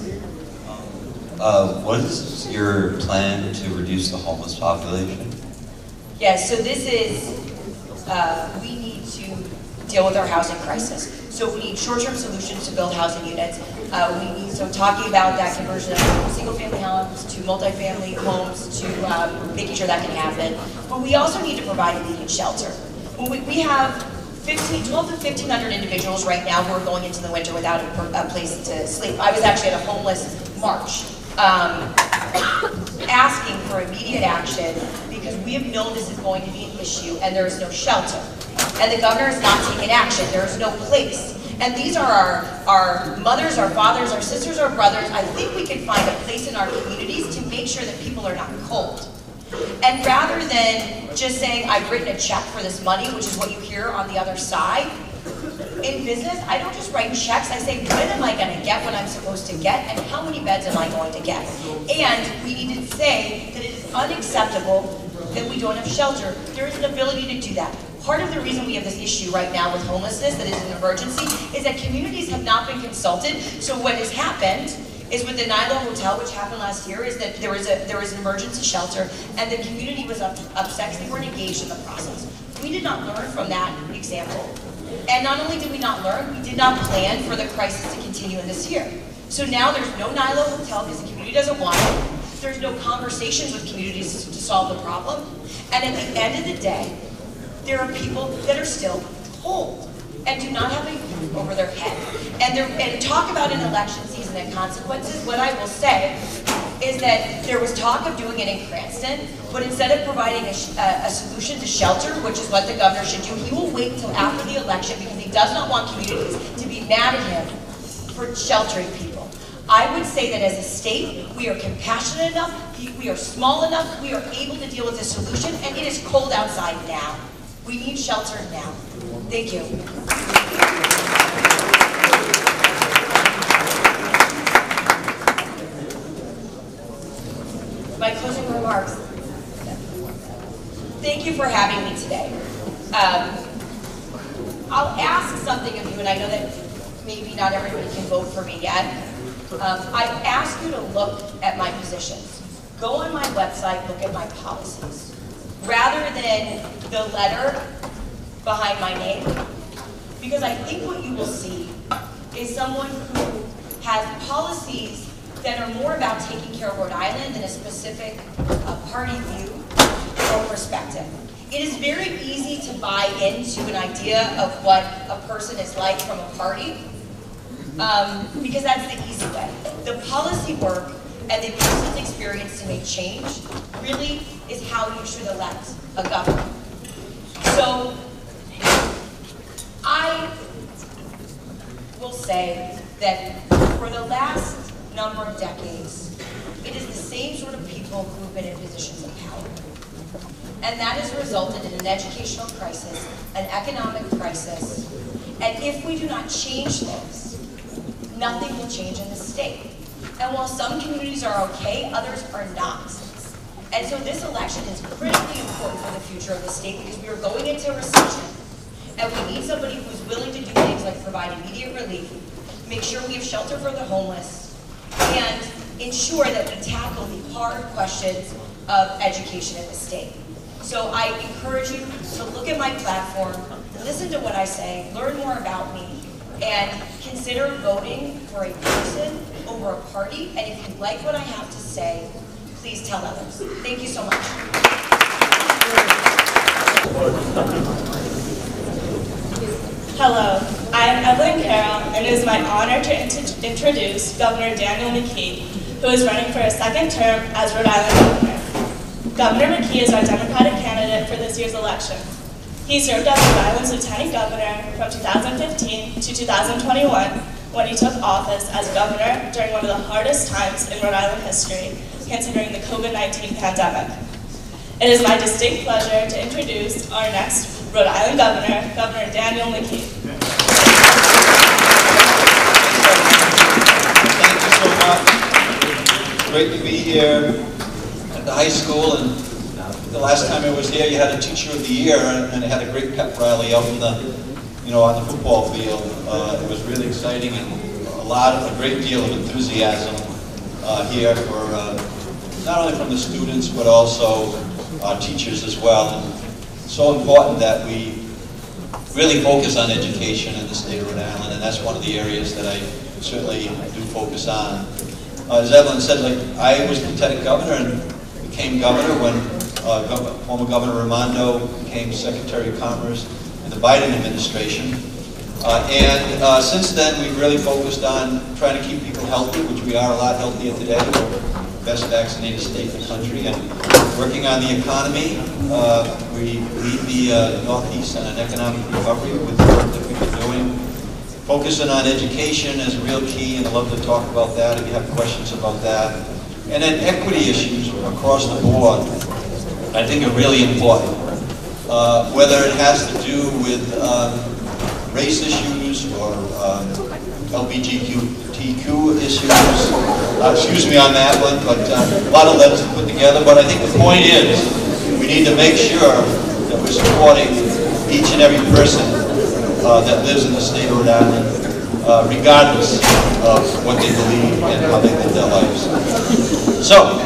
What is your plan to reduce the homeless population? Yes, so this is, we need to deal with our housing crisis. So we need short-term solutions to build housing units. So talking about that conversion of single-family homes to multifamily homes to making sure that can happen. But we also need to provide immediate shelter. We have 12 to 1,500 individuals right now who are going into the winter without a place to sleep. I was actually at a homeless march asking for immediate action because we have known this is going to be an issue and there is no shelter. And the governor has not taken action. There is no place. And these are our mothers, our fathers, our sisters, our brothers. I think we can find a place in our communities to make sure that people are not cold. And rather than just saying, I've written a check for this money, which is what you hear on the other side, in business, I don't just write checks. I say, when am I going to get what I'm supposed to get, and how many beds am I going to get? And we need to say that it is unacceptable that we don't have shelter. There is an ability to do that. Part of the reason we have this issue right now with homelessness that is an emergency is that communities have not been consulted. So what has happened is with the Nilo Hotel, which happened last year, is that there was an emergency shelter and the community was upset because they weren't engaged in the process. We did not learn from that example. And not only did we not learn, we did not plan for the crisis to continue in this year. So now there's no Nilo Hotel because the community doesn't want it. There's no conversations with communities to solve the problem. And at the end of the day, there are people that are still cold and do not have a roof over their head. And talk about an election season and consequences, what I will say is that there was talk of doing it in Cranston, but instead of providing a solution to shelter, which is what the governor should do, he will wait until after the election because he does not want communities to be mad at him for sheltering people. I would say that as a state, we are compassionate enough, we are small enough, we are able to deal with a solution, and it is cold outside now. We need shelter now. Thank you. My closing remarks. Thank you for having me today. I'll ask something of you, and I know that maybe not everybody can vote for me yet. I ask you to look at my positions. Go on my website, look at my policies. Rather than the letter behind my name, because I think what you will see is someone who has policies that are more about taking care of Rhode Island than a specific party view or perspective. It is very easy to buy into an idea of what a person is like from a party, because that's the easy way. The policy work and the person's experience to make change really is how you should elect a governor. So I will say that for the last number of decades, it is the same sort of people who have been in positions of power. And that has resulted in an educational crisis, an economic crisis, and if we do not change things, nothing will change in the state. And while some communities are okay, others are not. And so this election is critically important for the future of the state because we are going into a recession. And we need somebody who's willing to do things like provide immediate relief, make sure we have shelter for the homeless, and ensure that we tackle the hard questions of education in the state. So I encourage you to look at my platform, listen to what I say, learn more about me, and consider voting for a person over a party. And if you like what I have to say, please tell others. Thank you so much. Hello, I am Evelyn Carroll, and it is my honor to introduce Governor Daniel McKee, who is running for a second term as Rhode Island Governor. Governor McKee is our Democratic candidate for this year's election. He served as Rhode Island's Lieutenant Governor from 2015 to 2021 when he took office as governor during one of the hardest times in Rhode Island history, considering the COVID-19 pandemic. It is my distinct pleasure to introduce our next Rhode Island Governor, Governor Daniel McKee. Thank you so much. Great to be here at the high school, and the last time I was here, you had a Teacher of the Year, and they had a great pep rally out in the, on the football field. It was really exciting, and a great deal of enthusiasm here for not only from the students but also teachers as well. And it's so important that we really focus on education in the state of Rhode Island, and that's one of the areas that I certainly do focus on. As Evelyn said, I was Lieutenant Governor and became Governor when former Governor Raimondo became Secretary of Commerce in the Biden administration. Since then, we've really focused on trying to keep people healthy, which we are a lot healthier today. We're the best vaccinated state in the country, and working on the economy. We lead the Northeast on an economic recovery with the work that we've been doing. Focusing on education is a real key, and I'd love to talk about that if you have questions about that. And then equity issues across the board, I think are really important. Whether it has to do with race issues or LGBTQ issues, excuse me on that one, but a lot of letters to put together. But I think the point is, we need to make sure that we're supporting each and every person that lives in the state of Rhode Island, regardless of what they believe and how they live their lives. So,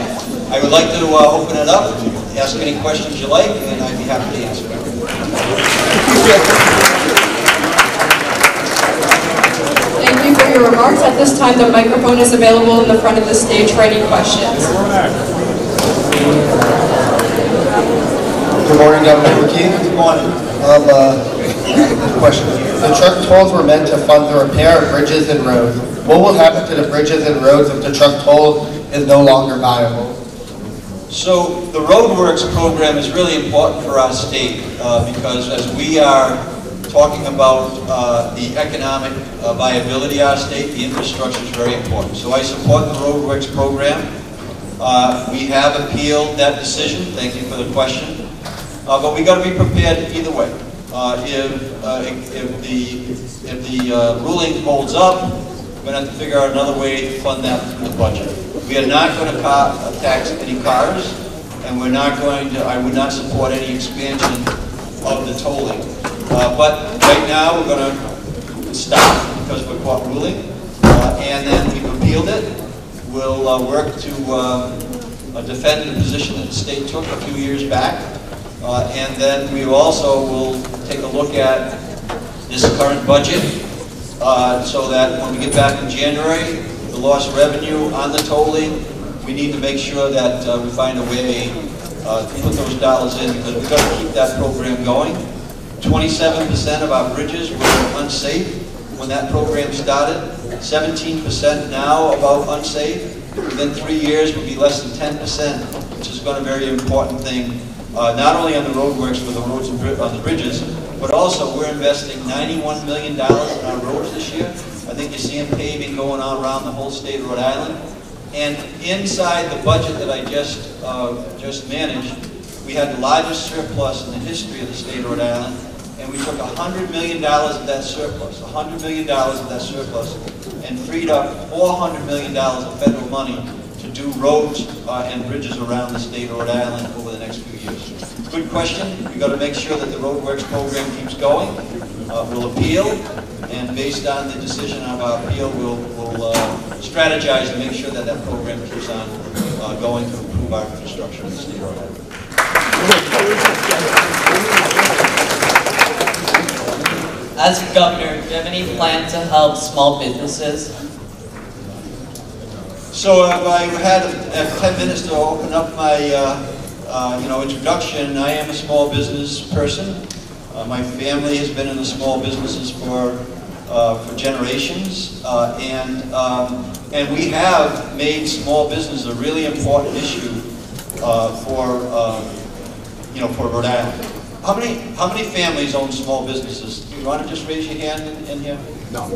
I would like to open it up, ask any questions you like, and I'd be happy to answer them. Thank you for your remarks. At this time, the microphone is available in the front of the stage for any questions. Good morning, Governor McKee. Good morning. Question. The truck tolls were meant to fund the repair of bridges and roads. What will happen to the bridges and roads if the truck toll is no longer viable? So the Roadworks program is really important for our state because as we are talking about the economic viability of our state, the infrastructure is very important. So I support the Roadworks program. We have appealed that decision. Thank you for the question. But we got to be prepared either way. If the ruling holds up, we're going to have to figure out another way to fund that through the budget. We are not going to tax any cars, and we're not going to. I would not support any expansion of the tolling. But right now, we're going to stop because of a court ruling, and then we've appealed it. We'll work to defend the position that the state took a few years back. And then we also will take a look at this current budget so that when we get back in January, the lost revenue on the tolling, we need to make sure that we find a way to put those dollars in because we've got to keep that program going. 27% of our bridges were unsafe when that program started. 17% now about unsafe. Within 3 years, we'll be less than 10%, which is going to be a very important thing. Not only on the roadworks for the roads and on the bridges, but also we're investing $91 million in our roads this year. I think you see them paving going on around the whole state of Rhode Island. And inside the budget that I just managed, we had the largest surplus in the history of the state of Rhode Island, and we took $100 million of that surplus, $100 million of that surplus, and freed up $400 million of federal money to do roads and bridges around the state of Rhode Island over the next few years. Good question. We've got to make sure that the Roadworks program keeps going. We'll appeal, and based on the decision of our appeal, we'll strategize to make sure that that program keeps on going to improve of our infrastructure in the state of Rhode Island. As governor, do you have any plan to help small businesses? So I had 10 minutes to open up my introduction. I am a small business person. My family has been in the small businesses for generations, and we have made small business a really important issue for Rhode Island. How many families own small businesses? You want to just raise your hand in here? No.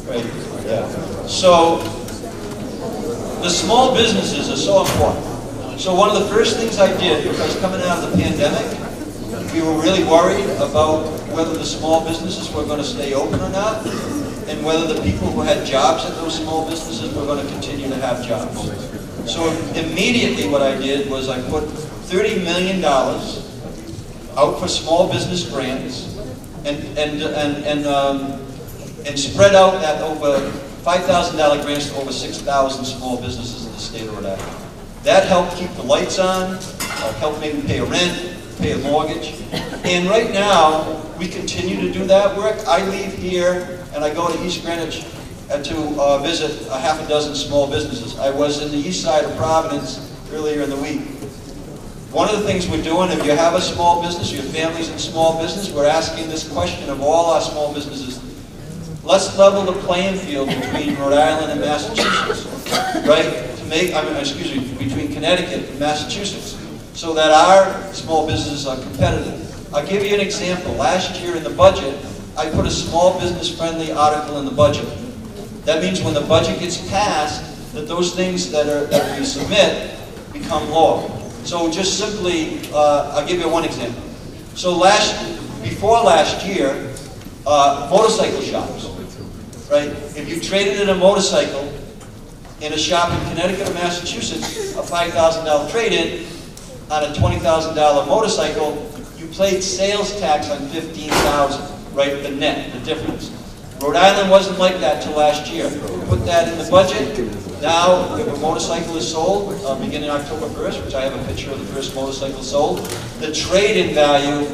Right. Yeah. So the small businesses are so important. So one of the first things I did, because coming out of the pandemic, we were really worried about whether the small businesses were going to stay open or not, and whether the people who had jobs at those small businesses were going to continue to have jobs. So immediately what I did was I put $30 million out for small business grants and spread out that over $5,000 grants to over 6,000 small businesses in the state of Rhode Island. That helped keep the lights on, helped maybe pay a rent, pay a mortgage. And right now, we continue to do that work. I leave here and I go to East Greenwich to visit a half a dozen small businesses. I was in the east side of Providence earlier in the week. One of the things we're doing, if you have a small business, your family's in small business, we're asking this question of all our small businesses. Let's level the playing field between Rhode Island and Massachusetts, right? Between Connecticut and Massachusetts, so that our small businesses are competitive. I'll give you an example. Last year in the budget, I put a small business-friendly article in the budget. That means when the budget gets passed, that those things that we submit become law. So just simply, I'll give you one example. So before last year, motorcycle shops, right? If you traded in a motorcycle in a shop in Connecticut or Massachusetts, a $5,000 trade-in on a $20,000 motorcycle, you paid sales tax on $15,000, right? The net, the difference. Rhode Island wasn't like that till last year. We put that in the budget. Now, if a motorcycle is sold, beginning October 1st, which I have a picture of the first motorcycle sold, the trade-in value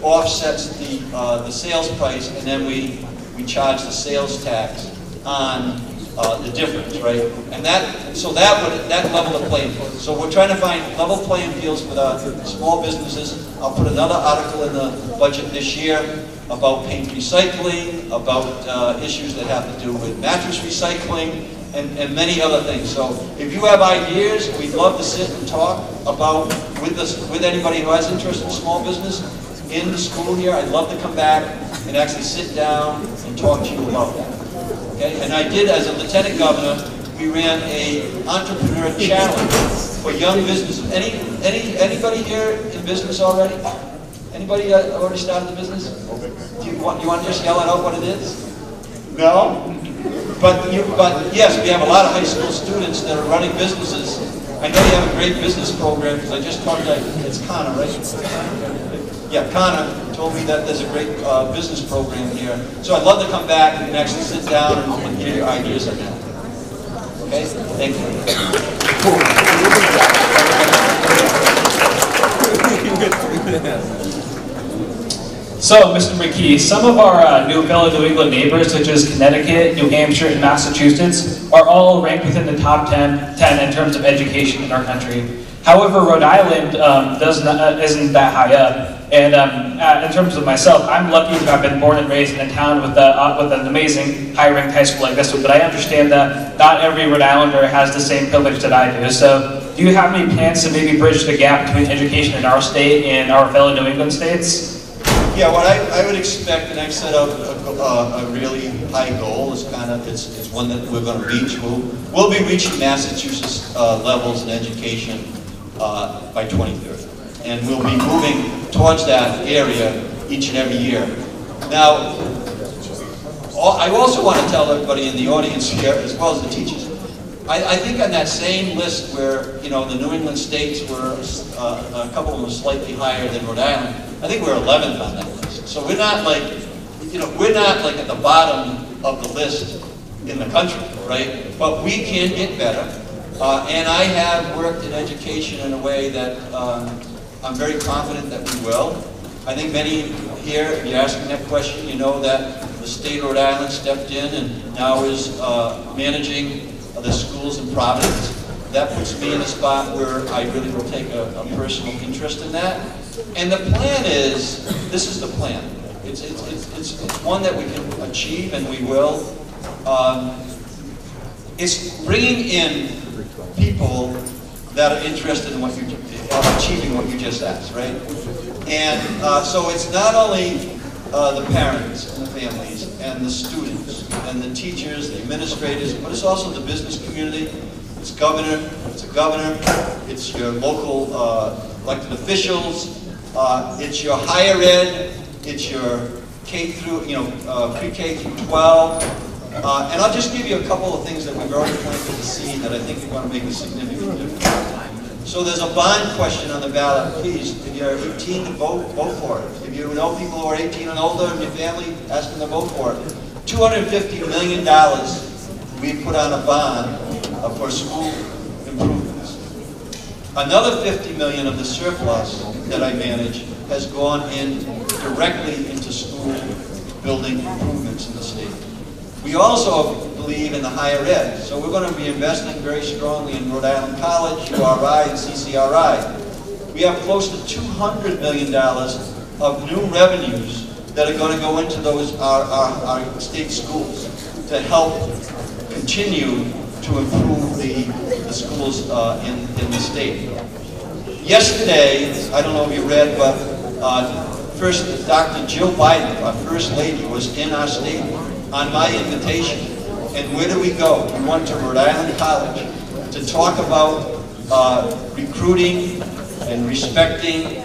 offsets the sales price, and then we charge the sales tax on the difference, right? And that level the playing field. So we're trying to find level playing fields with our small businesses. I'll put another article in the budget this year about paint recycling, about issues that have to do with mattress recycling, and many other things. So if you have ideas, we'd love to sit and talk about with anybody who has interest in small business in the school here. I'd love to come back and actually sit down and talk to you about that. Okay? And I did, as a lieutenant governor, we ran a entrepreneur challenge for young businesses. Anybody here in business already? Anybody already started a business? Do you want to just yell it out what it is? No? But yes, we have a lot of high school students that are running businesses. I know you have a great business program because I just talked to, it's Connor, right? Yeah, Connor told me that there's a great business program here. So I'd love to come back and actually sit down and give you ideas on that. Okay? Thank you. So, Mr. McKee, some of our fellow New England neighbors, such as Connecticut, New Hampshire, and Massachusetts, are all ranked within the top 10 in terms of education in our country. However, Rhode Island isn't that high up. And in terms of myself, I'm lucky to have been born and raised in a town with an amazing high-ranked high school like this one, but I understand that not every Rhode Islander has the same privilege that I do. So do you have any plans to maybe bridge the gap between education in our state and our fellow New England states? Yeah, what I would expect, and I've set out a really high goal, it's one that we're going to reach. We'll be reaching Massachusetts levels in education by 2030. And we'll be moving towards that area each and every year. Now, I also want to tell everybody in the audience here, as well as the teachers, I think on that same list where, the New England states were, a couple of them slightly higher than Rhode Island, I think we're 11th on that list. So we're not like, we're not like at the bottom of the list in the country, right? But we can get better. And I have worked in education in a way that I'm very confident that we will. I think many here, if you're asking that question, you know that the state of Rhode Island stepped in and now is managing the schools in Providence. That puts me in a spot where I really will take a personal interest in that. And the plan is, this is the plan. It's one that we can achieve, and we will. It's bringing in people that are interested in achieving what you just asked, right? And so it's not only the parents and the families and the students and the teachers, the administrators, but it's also the business community. It's a governor, it's your local elected officials, it's your higher ed, it's your K through, pre-K through 12. And I'll just give you a couple of things that we've already planted the seed that I think are going to make a significant difference. So there's a bond question on the ballot. Please, if you're 18, vote for it. If you know people who are 18 and older in your family, ask them to vote for it. $250 million we put on a bond for school improvements. Another $50 million of the surplus that I manage has gone in directly into school building improvements in the state. We also believe in the higher ed, so we're going to be investing very strongly in Rhode Island College, URI, and CCRI. We have close to $200 million of new revenues that are going to go into those our state schools to help continue to improve the schools in the state. Yesterday, I don't know if you read, but first Dr. Jill Biden, our First Lady, was in our state on my invitation. And where do we go? We went to Rhode Island College to talk about recruiting and respecting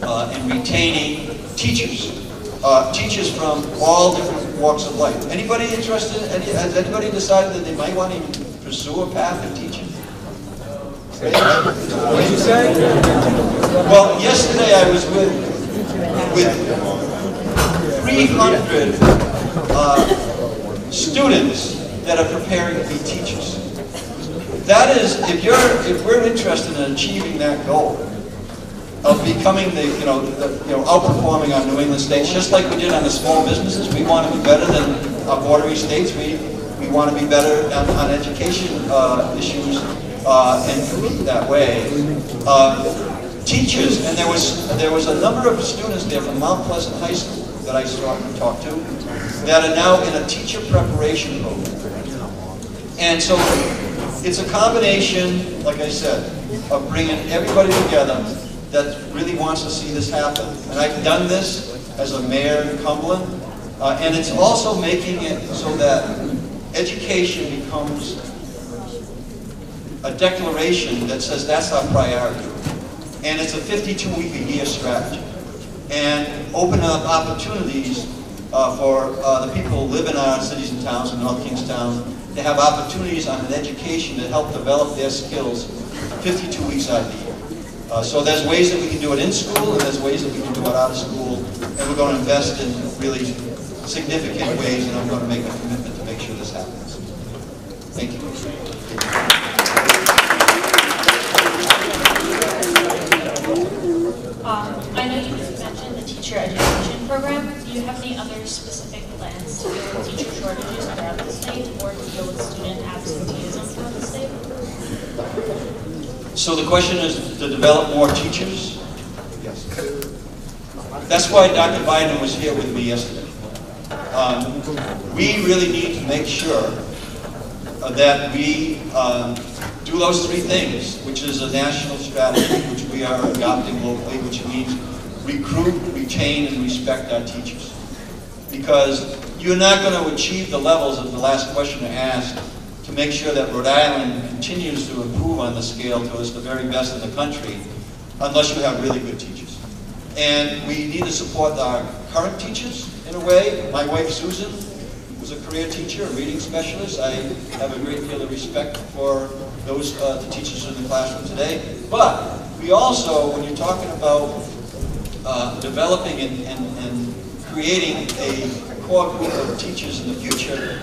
and retaining teachers. Teachers from all different walks of life. Anybody interested? Has anybody decided that they might want to pursue a path of teaching? What did you say? Well, yesterday I was with 300 students that are preparing to be teachers. That is, if we're interested in achieving that goal of becoming outperforming our New England states, just like we did on the small businesses, we want to be better than our bordering states. We want to be better on education issues and compete that way. Teachers, and there was a number of students there from Mount Pleasant High School that I talked to that are now in a teacher preparation program. And so it's a combination, like I said, of bringing everybody together that really wants to see this happen. And I've done this as a mayor in Cumberland, and it's also making it so that education becomes a declaration that says that's our priority. And it's a 52-week-a-year strategy. And open up opportunities for the people who live in our cities and towns in North Kingstown to have opportunities on an education that help develop their skills 52 weeks out of the year. So there's ways that we can do it in school, and there's ways that we can do it out of school, and we're going to invest in really significant ways, and I'm going to make a commitment to make sure this happens. Thank you. I know you mentioned the teacher education program. Do you have any other specific plans to deal with teacher shortages throughout the state, or to deal with student absenteeism throughout the state? So the question is to develop more teachers? Yes. That's why Dr. Biden was here with me yesterday. We really need to make sure that we do those three things, which is a national strategy, which we are adopting locally, which means recruit, retain, and respect our teachers. Because you're not going to achieve the levels of the last questioner asked to make sure that Rhode Island continues to improve on the scale to us the very best in the country unless you have really good teachers. And we need to support our current teachers in a way. My wife Susan was a career teacher, a reading specialist. I have a great deal of respect for those the teachers in the classroom today. But we also, when you're talking about developing and creating a core group of teachers in the future,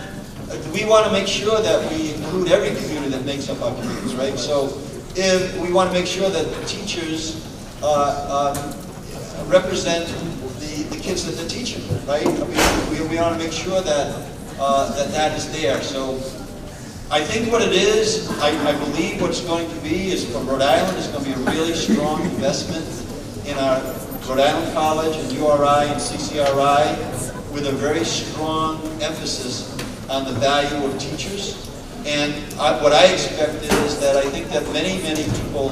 we want to make sure that we include every community that makes up our communities, right? So if we want to make sure that the teachers represent the kids that they're teaching, right? I mean, we want to make sure that that is there. So I think what it is, I believe what it's going to be is for Rhode Island, it's going to be a really strong investment in our Rhode Island College and URI and CCRI with a very strong emphasis on the value of teachers. And what I expect is that I think that many people,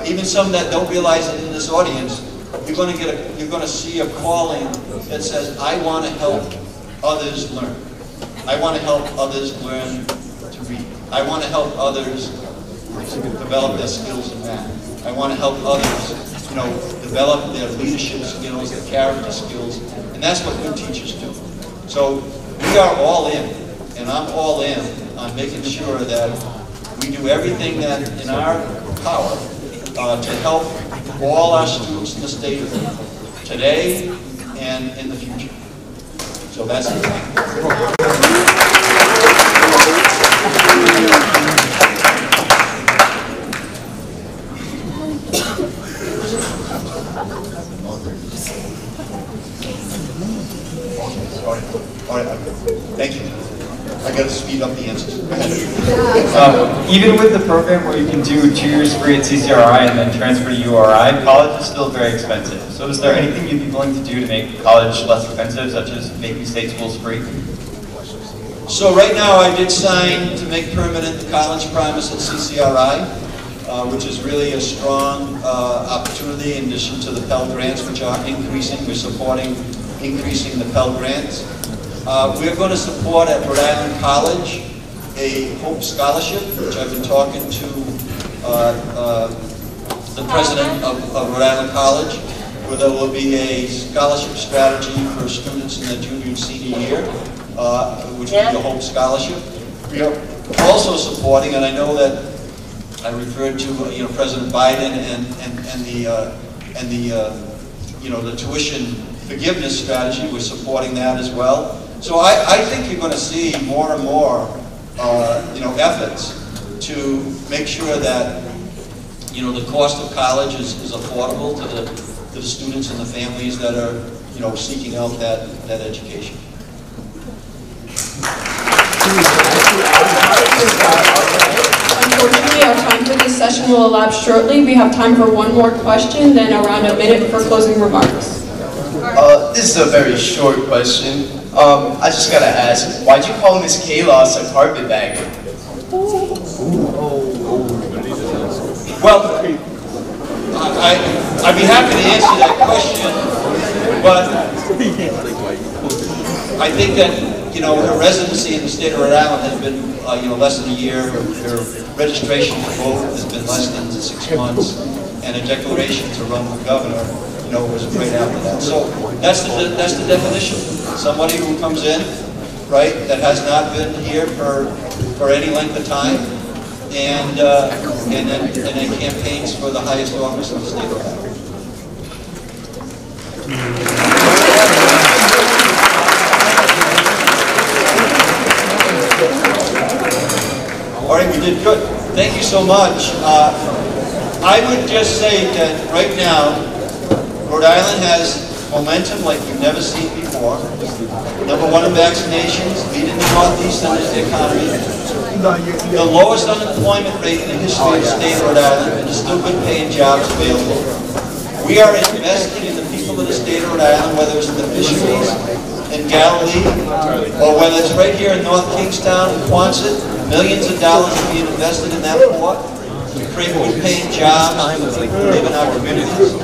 even some that don't realize it in this audience, you're going to see a calling that says, I want to help others learn. I want to help others learn to read. I want to help others develop their skills in math. I want to help others, develop their leadership skills, their character skills, and that's what good teachers do. So we are all in, and I'm all in on making sure that we do everything that in our power to help all our students in the state today and in the future. So that's it. All right. Thank you. I got to speed up the answers. Even with the program where you can do 2 years free at CCRI and then transfer to URI, college is still very expensive. So is there anything you'd be willing to do to make college less expensive, such as making state schools free? So right now I did sign to make permanent the college promise at CCRI, which is really a strong opportunity in addition to the Pell Grants, which are increasing. We're supporting increasing the Pell Grants. We're going to support at Rhode Island College a Hope Scholarship, which I've been talking to the president of Rhode Island College, where there will be a scholarship strategy for students in their junior and senior year, which will be the Hope Scholarship. We are also supporting, and I know that I referred to President Biden and the tuition forgiveness strategy. We're supporting that as well. So I think you're going to see more and more efforts to make sure that the cost of college is affordable to the students and the families that are seeking out that education. Unfortunately, our time for this session will elapse shortly. We have time for one more question, then around a minute for closing remarks. This is a very short question. I just gotta ask, why'd you call Miss Kalos a carpetbagger? Well, I'd be happy to answer that question, but I think that her residency in the state of Rhode Island has been less than a year. Her registration to vote has been less than 6 months, and a declaration to run for governor was right after that. So that's the definition. Somebody who comes in, right, that has not been here for any length of time, and then campaigns for the highest office in the state of Rhode Island. All right, we did good. Thank you so much. I would just say that right now, Rhode Island has momentum like we've never seen before. #1 in vaccinations, leading the Northeast in the economy. The lowest unemployment rate in the history of the state of Rhode Island, and there's still good paying jobs available. We are investing in the people of the state of Rhode Island, whether it's in the fisheries in Galilee, or whether it's right here in North Kingstown and Quonset. Millions of dollars are being invested in that port to create good paying jobs for the people who live in our communities.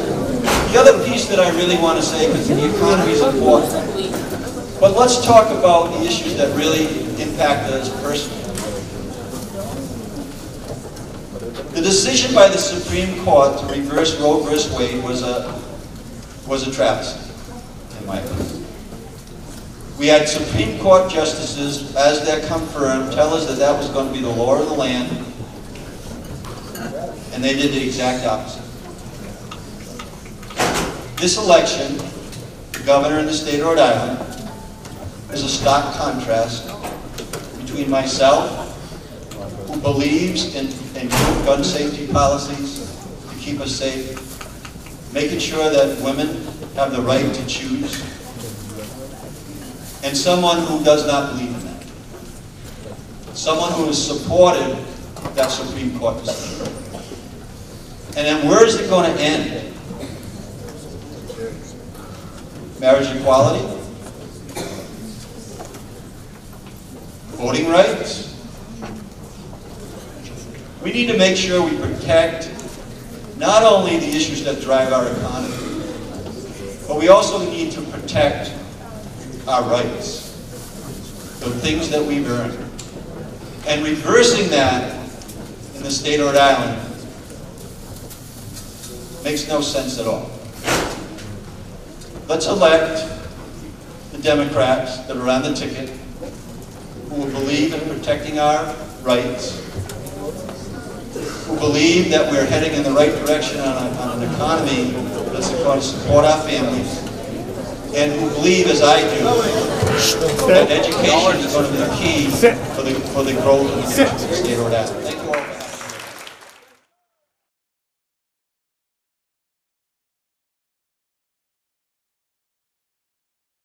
The other piece that I really want to say, because the economy is important, but let's talk about the issues that really impact us personally. The decision by the Supreme Court to reverse Roe v. Wade was a travesty, in my opinion. We had Supreme Court justices, as they're confirmed, tell us that that was going to be the law of the land, and they did the exact opposite. This election, the governor in the state of Rhode Island, is a stark contrast between myself believes in gun safety policies to keep us safe, making sure that women have the right to choose, and someone who does not believe in that. Someone who has supported that Supreme Court decision. And then where is it going to end? Marriage equality? Voting rights? We need to make sure we protect not only the issues that drive our economy, but we also need to protect our rights, the things that we've earned. And reversing that in the state of Rhode Island makes no sense at all. Let's elect the Democrats that are on the ticket, who will believe in protecting our rights, who believe that we're heading in the right direction on an economy that's going to support our families, and who believe, as I do, that education is going to be key for the growth of the state of Rhode Island. Thank you all.